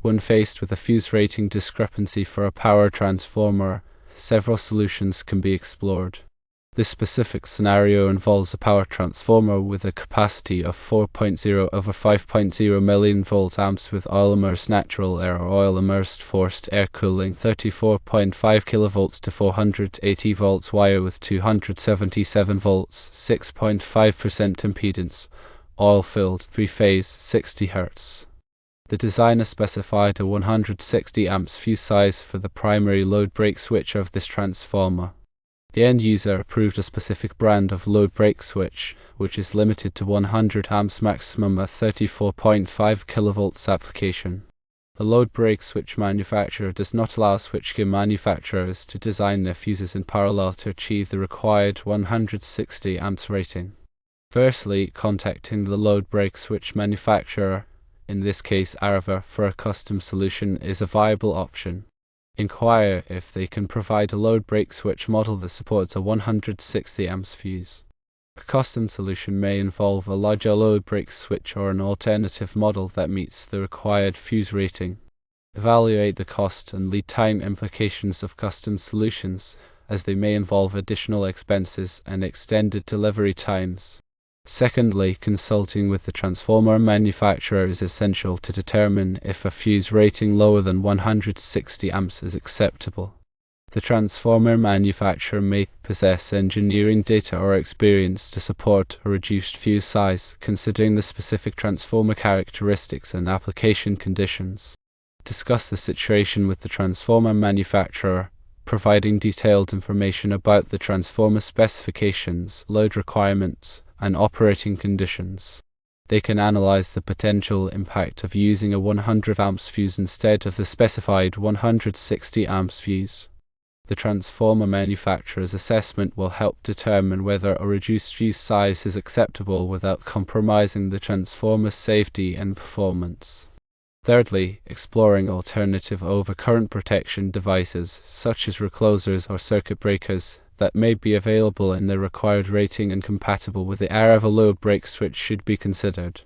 When faced with a fuse rating discrepancy for a power transformer, several solutions can be explored. This specific scenario involves a power transformer with a capacity of 4.0 over 5.0 million volt amps with oil-immersed natural air or oil-immersed forced air cooling, 34.5 kilovolts to 480 volts wire with 277 volts, 6.5% impedance, oil-filled, 3-phase, 60 Hz. The designer specified a 160 amps fuse size for the primary load break switch of this transformer. The end user approved a specific brand of load break switch, which is limited to 100 amps maximum at 34.5 kilovolts application. The load break switch manufacturer does not allow switchgear manufacturers to design their fuses in parallel to achieve the required 160 amps rating. Firstly, contacting the load break switch manufacturer, in this case Arva, for a custom solution is a viable option. Inquire if they can provide a load break switch model that supports a 160 amps fuse. A custom solution may involve a larger load break switch or an alternative model that meets the required fuse rating. Evaluate the cost and lead time implications of custom solutions, as they may involve additional expenses and extended delivery times. Secondly, consulting with the transformer manufacturer is essential to determine if a fuse rating lower than 160 amps is acceptable. The transformer manufacturer may possess engineering data or experience to support a reduced fuse size, considering the specific transformer characteristics and application conditions. Discuss the situation with the transformer manufacturer, providing detailed information about the transformer specifications, load requirements, and operating conditions. They can analyze the potential impact of using a 100 amps fuse instead of the specified 160 amps fuse. The transformer manufacturer's assessment will help determine whether a reduced fuse size is acceptable without compromising the transformer's safety and performance. Thirdly, exploring alternative overcurrent protection devices, such as reclosers or circuit breakers, that may be available in the required rating and compatible with the Arva load break switch should be considered.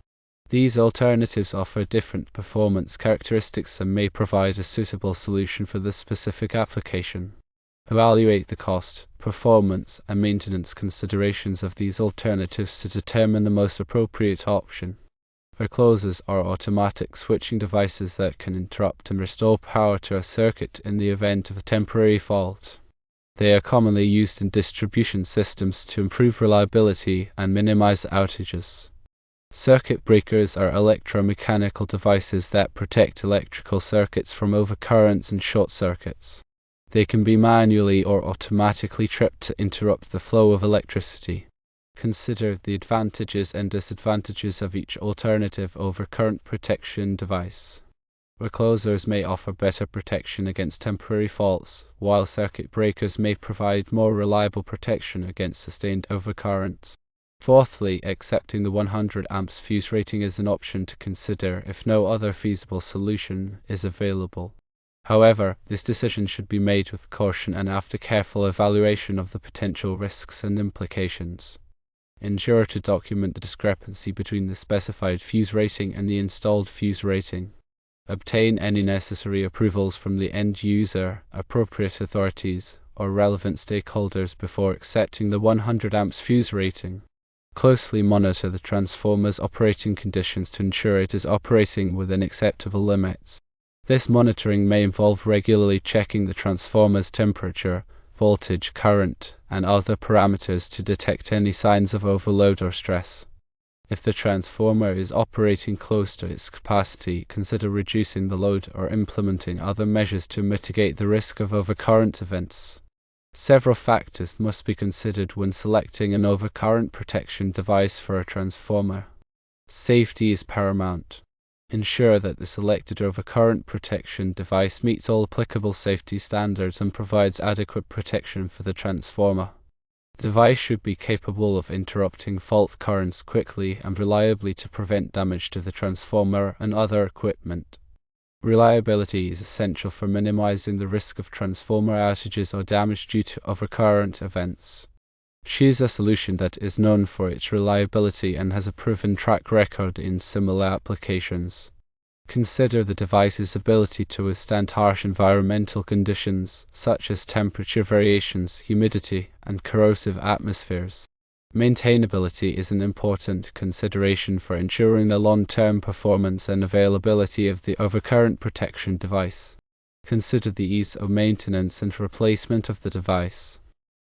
These alternatives offer different performance characteristics and may provide a suitable solution for the specific application. Evaluate the cost, performance, and maintenance considerations of these alternatives to determine the most appropriate option. Reclosers are automatic switching devices that can interrupt and restore power to a circuit in the event of a temporary fault. They are commonly used in distribution systems to improve reliability and minimize outages. Circuit breakers are electromechanical devices that protect electrical circuits from overcurrents and short circuits. They can be manually or automatically tripped to interrupt the flow of electricity. Consider the advantages and disadvantages of each alternative overcurrent protection device. Reclosers may offer better protection against temporary faults, while circuit breakers may provide more reliable protection against sustained overcurrents. Fourthly, accepting the 100 amps fuse rating is an option to consider if no other feasible solution is available. However, this decision should be made with caution and after careful evaluation of the potential risks and implications. Ensure to document the discrepancy between the specified fuse rating and the installed fuse rating. Obtain any necessary approvals from the end user, appropriate authorities, or relevant stakeholders before accepting the 100 amps fuse rating. Closely monitor the transformer's operating conditions to ensure it is operating within acceptable limits. This monitoring may involve regularly checking the transformer's temperature, voltage, current, and other parameters to detect any signs of overload or stress. If the transformer is operating close to its capacity, consider reducing the load or implementing other measures to mitigate the risk of overcurrent events. Several factors must be considered when selecting an overcurrent protection device for a transformer. Safety is paramount. Ensure that the selected overcurrent protection device meets all applicable safety standards and provides adequate protection for the transformer. The device should be capable of interrupting fault currents quickly and reliably to prevent damage to the transformer and other equipment. Reliability is essential for minimizing the risk of transformer outages or damage due to overcurrent events. Choose a solution that is known for its reliability and has a proven track record in similar applications. Consider the device's ability to withstand harsh environmental conditions, such as temperature variations, humidity, and corrosive atmospheres. Maintainability is an important consideration for ensuring the long-term performance and availability of the overcurrent protection device. Consider the ease of maintenance and replacement of the device.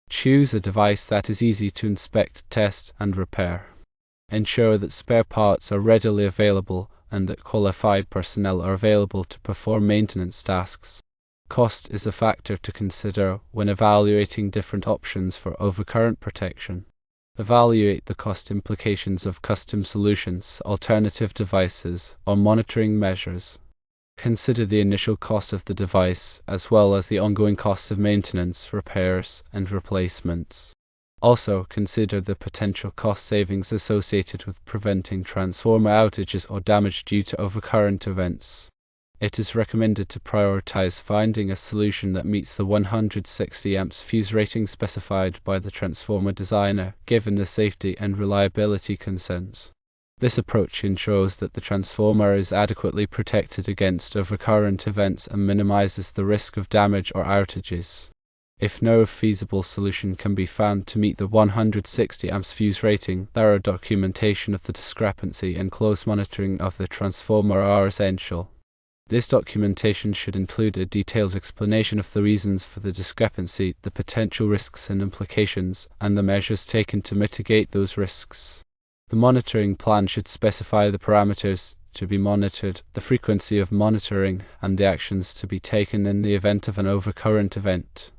Choose a device that is easy to inspect, test, and repair. Ensure that spare parts are readily available and that qualified personnel are available to perform maintenance tasks. Cost is a factor to consider when evaluating different options for overcurrent protection. Evaluate the cost implications of custom solutions, alternative devices, or monitoring measures. Consider the initial cost of the device, as well as the ongoing costs of maintenance, repairs, and replacements. Also, consider the potential cost savings associated with preventing transformer outages or damage due to overcurrent events. It is recommended to prioritize finding a solution that meets the 160 amps fuse rating specified by the transformer designer, given the safety and reliability concerns. This approach ensures that the transformer is adequately protected against overcurrent events and minimizes the risk of damage or outages. If no feasible solution can be found to meet the 160 amps fuse rating, thorough documentation of the discrepancy and close monitoring of the transformer are essential. This documentation should include a detailed explanation of the reasons for the discrepancy, the potential risks and implications, and the measures taken to mitigate those risks. The monitoring plan should specify the parameters to be monitored, the frequency of monitoring, and the actions to be taken in the event of an overcurrent event.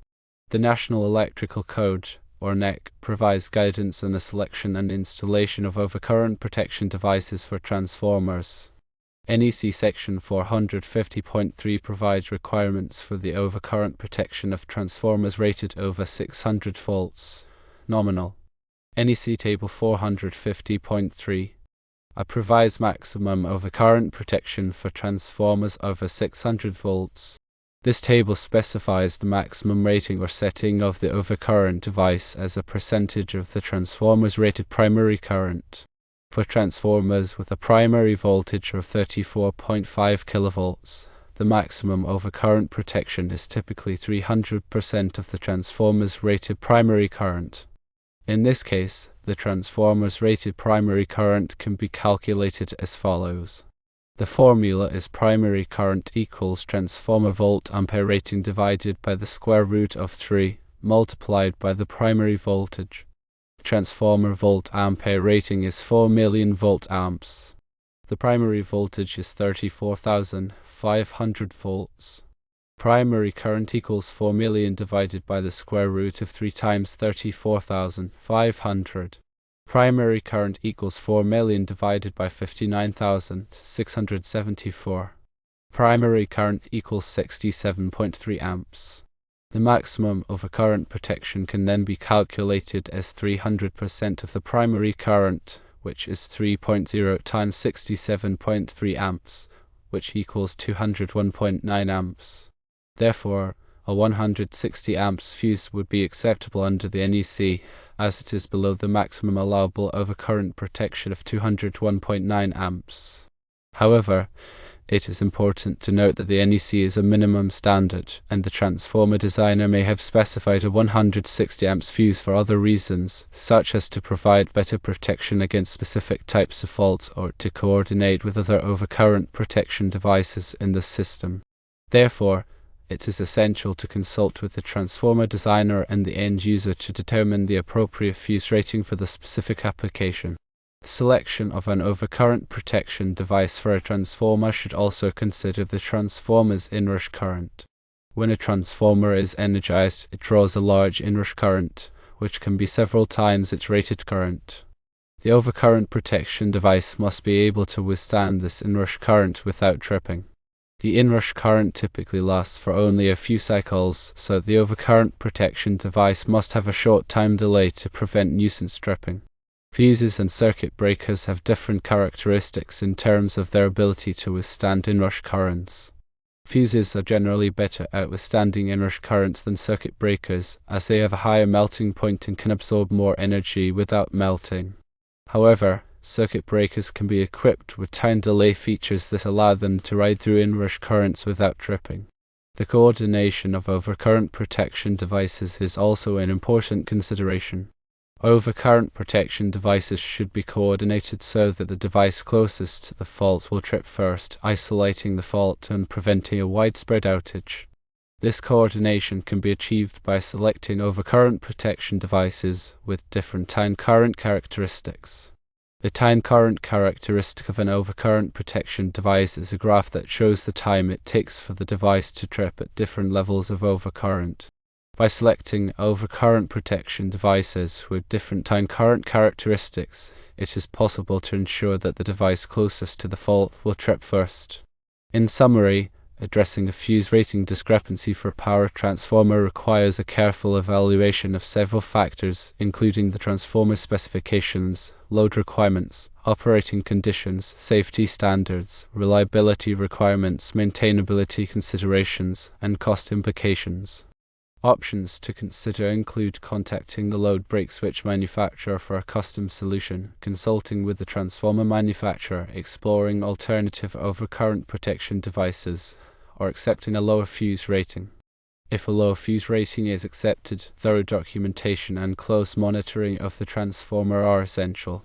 The National Electrical Code, or NEC, provides guidance on the selection and installation of overcurrent protection devices for transformers. NEC Section 450.3 provides requirements for the overcurrent protection of transformers rated over 600 volts, nominal. NEC Table 450.3 provides maximum overcurrent protection for transformers over 600 volts. This table specifies the maximum rating or setting of the overcurrent device as a percentage of the transformer's rated primary current. For transformers with a primary voltage of 34.5 kV, the maximum overcurrent protection is typically 300% of the transformer's rated primary current. In this case, the transformer's rated primary current can be calculated as follows. The formula is primary current equals transformer volt-ampere rating divided by the square root of 3 multiplied by the primary voltage. Transformer volt-ampere rating is 4 million volt-amps. The primary voltage is 34,500 volts. Primary current equals 4 million divided by the square root of 3 times 34,500. Primary current equals 4 million divided by 59,674. Primary current equals 67.3 amps. The maximum overcurrent protection can then be calculated as 300% of the primary current, which is 3.0 times 67.3 amps, which equals 201.9 amps. Therefore, a 160 amps fuse would be acceptable under the NEC, as it is below the maximum allowable overcurrent protection of 201.9 amps. However, it is important to note that the NEC is a minimum standard, and the transformer designer may have specified a 160 amps fuse for other reasons, such as to provide better protection against specific types of faults or to coordinate with other overcurrent protection devices in the system. Therefore, it is essential to consult with the transformer designer and the end user to determine the appropriate fuse rating for the specific application. The selection of an overcurrent protection device for a transformer should also consider the transformer's inrush current. When a transformer is energized, it draws a large inrush current, which can be several times its rated current. The overcurrent protection device must be able to withstand this inrush current without tripping. The inrush current typically lasts for only a few cycles, so the overcurrent protection device must have a short time delay to prevent nuisance tripping. Fuses and circuit breakers have different characteristics in terms of their ability to withstand inrush currents. Fuses are generally better at withstanding inrush currents than circuit breakers, as they have a higher melting point and can absorb more energy without melting. However, Circuit breakers can be equipped with time delay features that allow them to ride through inrush currents without tripping. The coordination of overcurrent protection devices is also an important consideration. Overcurrent protection devices should be coordinated so that the device closest to the fault will trip first, isolating the fault and preventing a widespread outage. This coordination can be achieved by selecting overcurrent protection devices with different time current characteristics. The time current characteristic of an overcurrent protection device is a graph that shows the time it takes for the device to trip at different levels of overcurrent. By selecting overcurrent protection devices with different time current characteristics, it is possible to ensure that the device closest to the fault will trip first. In summary, addressing a fuse rating discrepancy for a power transformer requires a careful evaluation of several factors, including the transformer specifications, load requirements, operating conditions, safety standards, reliability requirements, maintainability considerations, and cost implications. Options to consider include contacting the load break switch manufacturer for a custom solution, consulting with the transformer manufacturer, exploring alternative overcurrent protection devices, or accepting a lower fuse rating. If a lower fuse rating is accepted, thorough documentation and close monitoring of the transformer are essential.